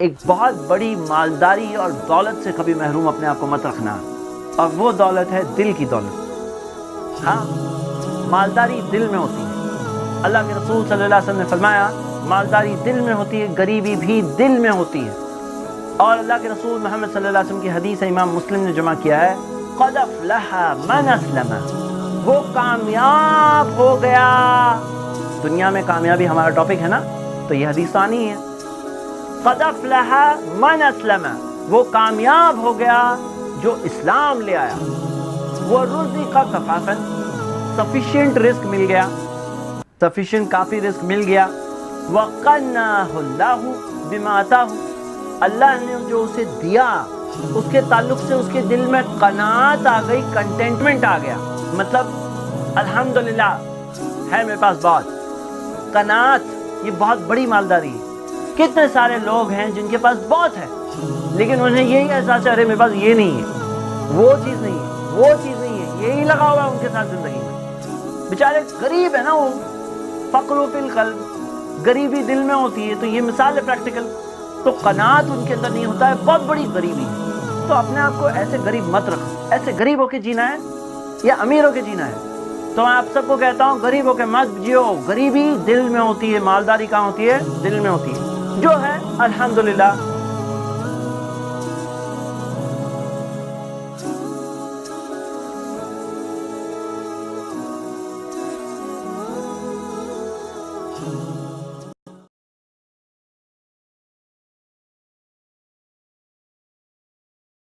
ایک بہت بڑی مالداری اور دولت سے کبھی محروم اپنے آپ کو مت رکھنا، اور وہ دولت ہے دل کی دولت۔ ہاں، مالداری دل میں ہوتی ہے۔ اللہ کے رسول صلی اللہ علیہ وسلم نے فرمایا مالداری دل میں ہوتی ہے، غریبی بھی دل میں ہوتی ہے۔ اور اللہ کے رسول محمد صلی اللہ علیہ وسلم کی حدیث ہے، امام مسلم نے جمع کیا ہے، قد افلح من اسلم، وہ کامیاب ہو گیا۔ دنیا میں کامیابی ہمارا ٹاپک ہے نا، تو یہ حدیث آنی ہے۔ قد افلح من اسلم، وہ کامیاب ہو گیا جو اسلام لے آیا۔ وہ رزق کفافا، سفیشینٹ رزق مل گیا، سفیشینٹ کافی رزق مل گیا۔ وقنعہ اللہ بما آتاہ، اللہ نے جو اسے دیا اس کے تعلق سے اس کے دل میں قناعت آ گئی، کنٹینٹمنٹ آ گیا، مطلب الحمدللہ ہے میرے پاس بہت۔ قناعت یہ بہت بڑی مالداری ہے۔ کتنے سارے لوگ ہیں جن کے پاس بہت ہے لیکن انہیں یہی احساس ہے ارے میرے پاس یہ نہیں ہے، وہ چیز نہیں ہے، وہ چیز نہیں ہے، یہی لگا ہوا ہے ان کے ساتھ زندگی میں۔ بیچارے غریب ہے نا، وہ فقر فی القلب، غریبی دل میں ہوتی ہے، تو یہ مثال ہے پریکٹیکل۔ تو قناعت ان کے اندر نہیں ہوتا ہے، بہت بڑی غریبی ہے۔ تو اپنے آپ کو ایسے غریب مت رکھو۔ ایسے غریب ہو کے جینا ہے یا امیر ہو کے جینا ہے؟ تو میں آپ سب کو کہتا ہوں غریب ہو کے مت جیو۔ غریبی دل میں ہوتی ہے، مالداری کہاں ہوتی ہے؟ دل میں ہوتی ہے۔ جو ہے الحمدللہ